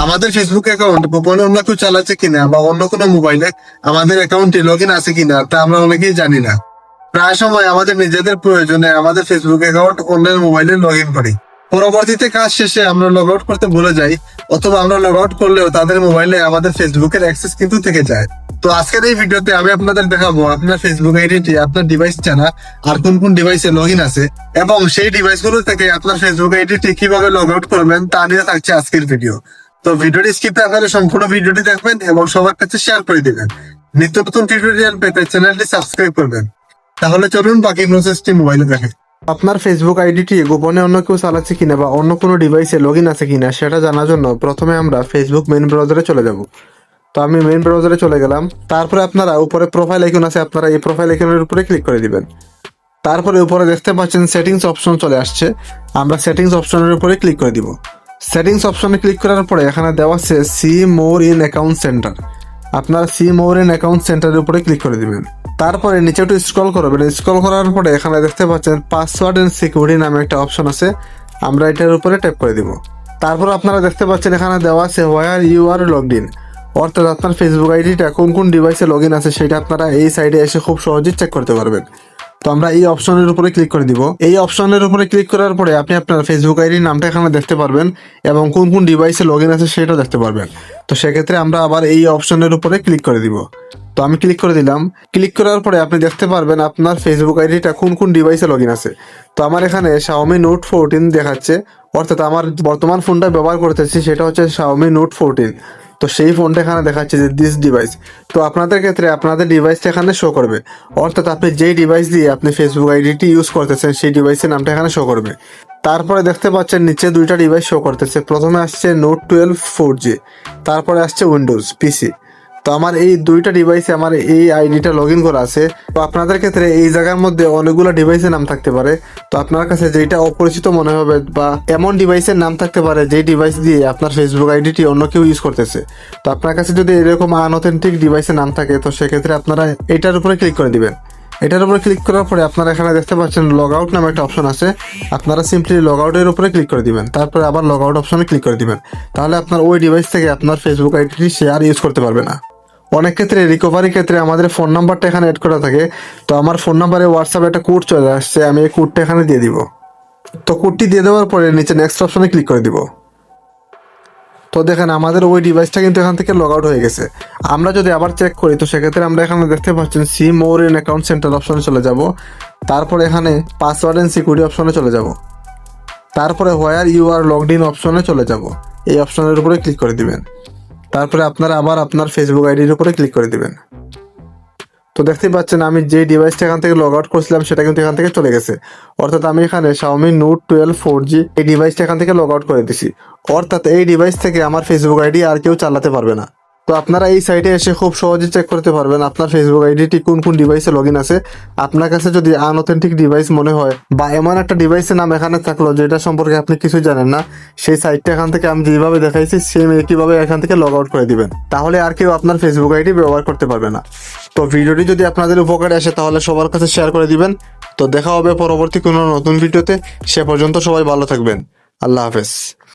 আমাদের Facebook account গোপনে অন্য কেউ চালাচ্ছে কিনা বা অন্য কোনো মোবাইলে আমাদের অ্যাকাউন্টে লগ ইন আছে কিনা তা আমরা অনেকেই জানি না। প্রায় সময় আমাদের নিজেদের প্রয়োজনে আমাদের ফেসবুক অ্যাকাউন্ট অন্যের মোবাইলে লগ ইন করি। পরবর্তীতে কাজ শেষে আমরা লগ আউট করতে ভুলে যাই, অথবা আমরা লগ আউট করলেও তাদের মোবাইলে আমাদের ফেসবুকের অ্যাক্সেস কিন্তু থেকে যায়। তো আজকের এই ভিডিওতে আমি আপনাদের দেখাবো আপনার ফেসবুক আইডিটি আপনার ডিভাইস ছাড়া আর কোন কোন ডিভাইসে লগ ইন আছে, এবং সেই ডিভাইসগুলো থেকে আপনার ফেসবুক আইডিটি কিভাবে লগ আউট করবেন তা নিয়ে থাকছে আজকের ভিডিও। তো ভিডিওটি স্কিপ না করে সম্পূর্ণ ভিডিওটি দেখবেন এবং সবার কাছে শেয়ার করে দিবেন। নিত্য নতুন টিউটোরিয়াল পেতে চ্যানেলটি সাবস্ক্রাইব করবেন। তাহলে চলুন বাকি প্রসেসটি মোবাইলে দেখেন। আপনার ফেসবুক আইডিটি গোপনে অন্য কেউ চালাচ্ছে কিনা বা অন্য কোনো ডিভাইসে লগ ইন আছে কিনা সেটা জানার জন্য প্রথমে আমরা ফেসবুক মেইন ব্রাউজারে চলে যাব। তো আমি মেইন ব্রাউজারে চলে গেলাম। তারপরে আপনারা উপরে প্রোফাইল আইকন আছে, আপনারা এই প্রোফাইল আইকনের উপরে ক্লিক করে দিবেন। তারপরে উপরে দেখতে পাচ্ছেন সেটিংস অপশন চলে আসছে, আমরা সেটিংস অপশনের উপরে ক্লিক করে দিব। সেটিংস অপশনে ক্লিক করার পরে এখানে দেওয়া আছে see more in account centre, আপনারা সি মোর ইন অ্যাকাউন্ট সেন্টারের উপরে ক্লিক করে দিবেন। তারপরে নিচে একটু স্ক্রল করবেন, স্ক্রল করার পরে এখানে দেখতে পাচ্ছেন পাসওয়ার্ড এন্ড সিকিউরিটি নামে একটা অপশন আছে, আমরা এটার উপরে ট্যাপ করে দিব। তারপর আপনারা দেখতে পাচ্ছেন এখানে দেওয়া আছে where you are logged in, অর্থাৎ আপনার ফেসবুক আইডিটা কোন কোন ডিভাইসে লগ ইন আছে সেটা আপনারা এই সাইডে এসে খুব সহজেই চেক করতে পারবেন। তো আমরা এই অপশনের উপরে ক্লিক করে দিব। এই অপশনের উপরে ক্লিক করার পরে আপনি আপনার ফেসবুক আইডির নামটা এখানে দেখতে পারবেন এবং কোন কোন ডিভাইসে লগ ইন আছে সেটাও দেখতে পারবেন। তো সেক্ষেত্রে আমরা আবার এই অপশনের উপরে ক্লিক করে দিব। তো আমি ক্লিক করে দিলাম। ক্লিক করার পরে আপনি দেখতে পারবেন আপনার ফেসবুক আইডিটা কোন কোন ডিভাইসে লগ ইন আছে। তো আমার এখানে Xiaomi Note 14 দেখাচ্ছে, অর্থাৎ আমার বর্তমান ফোনটা ব্যবহার করতেছি সেটা হচ্ছে Xiaomi Note 14। তো সেই ফোনটা এখানে দেখাচ্ছে যে দিস ডিভাইস। তো আপনাদের ক্ষেত্রে আপনাদের ডিভাইসটা এখানে শো করবে, অর্থাৎ আপনি যেই ডিভাইস দিয়ে আপনি ফেসবুক আইডিটি ইউজ করতেছেন সেই ডিভাইসের নামটা এখানে শো করবে। তারপরে দেখতে পাচ্ছেন নিচে দুইটা ডিভাইস শো করতেছে, প্রথমে আসছে Note 12 4G, তারপরে আসছে উইন্ডোজ পিসি। তো আমার এই দুইটা ডিভাইসে আমার এই আইডিটা লগ ইন করা আছে। তো আপনাদের ক্ষেত্রে এই জায়গার মধ্যে অনেকগুলো ডিভাইসের নাম থাকতে পারে, তো আপনার কাছে যেটা অপরিচিত মনে হবে বা এমন ডিভাইসের নাম থাকতে পারে যে ডিভাইস দিয়ে আপনার ফেসবুক আইডিটি অন্য কেউ ইউজ করতেছে। তো আপনার কাছে যদি এরকম আনঅথেন্টিক ডিভাইসের নাম থাকে তো সেক্ষেত্রে আপনারা এটার উপরে ক্লিক করে দিবেন। এটার উপরে ক্লিক করার পরে আপনারা এখানে দেখতে পাচ্ছেন লগ আউট নামে একটা অপশন আছে, আপনারা সিম্পলি লগ আউটের উপরে ক্লিক করে দিবেন। তারপরে আবার লগ আউট অপশনে ক্লিক করে দিবেন, তাহলে আপনার ওই ডিভাইস থেকে আপনার ফেসবুক আইডিটি শেয়ার ইউজ করতে পারবে না। অনেক ক্ষেত্রে রিকভারি ক্ষেত্রে আমাদের ফোন নাম্বারটা এখানে অ্যাড করা থাকে। তো আমার ফোন নাম্বারে হোয়াটসঅ্যাপে একটা কোড চলে আসছে, আমি এই কোডটা এখানে দিয়ে দিব। তো কোডটি দিয়ে দেওয়ার পরে নিচে নেক্সট অপশনে ক্লিক করে দিব। তো দেখেন আমাদের ওই ডিভাইসটা কিন্তু এখান থেকে লগ আউট হয়ে গেছে। আমরা যদি আবার চেক করি তো সেক্ষেত্রে আমরা এখানে দেখতে পাচ্ছেন see more in account centre অপশনে চলে যাব। তারপরে এখানে পাসওয়ার্ড এন্ড সিকিউরিটি অপশনে চলে যাব। তারপরে where you are logged in অপশনে চলে যাব, এই অপশনের উপরে ক্লিক করে দিবেন। তারপরে আপনারা আবার আপনার ফেসবুক আইডির উপরে ক্লিক করে দিবেন। তো দেখতেই পাচ্ছেন আমি যে ডিভাইসটা এখান থেকে লগ আউট করছিলাম সেটা কিন্তু এখান থেকে চলে গেছে, অর্থাৎ আমি এখানে Xiaomi Note 12 4G এই ডিভাইসটা এখান থেকে লগ আউট করে দিছি, অর্থাৎ এই ডিভাইস থেকে আমার ফেসবুক আইডি আর কেউ চালাতে পারবে না। তো আপনারা এই সাইটে এসে খুব সহজে চেক করতে পারবেন আপনার ফেসবুক আইডিটি কোন কোন ডিভাইসে লগ ইন আছে। আপনার কাছে যদি আনঅথেন্টিক ডিভাইস মনে হয় বা এমন একটা ডিভাইসের নাম এখানে থাকলো যেটা সম্পর্কে আপনি কিছু জানেন না, সেই সাইটটা এখান থেকে আমি যেভাবে দেখাইছি সেম একইভাবে এখান থেকে লগ আউট করে দিবেন, তাহলে আর কেউ আপনার ফেসবুক আইডি ব্যবহার করতে পারবে না। তো ভিডিওটি যদি আপনাদের উপকারে আসে তাহলে সবার কাছে শেয়ার করে দিবেন। তো দেখা হবে পরবর্তী কোনো নতুন ভিডিওতে, সে পর্যন্ত সবাই ভালো থাকবেন। আল্লাহ হাফেজ।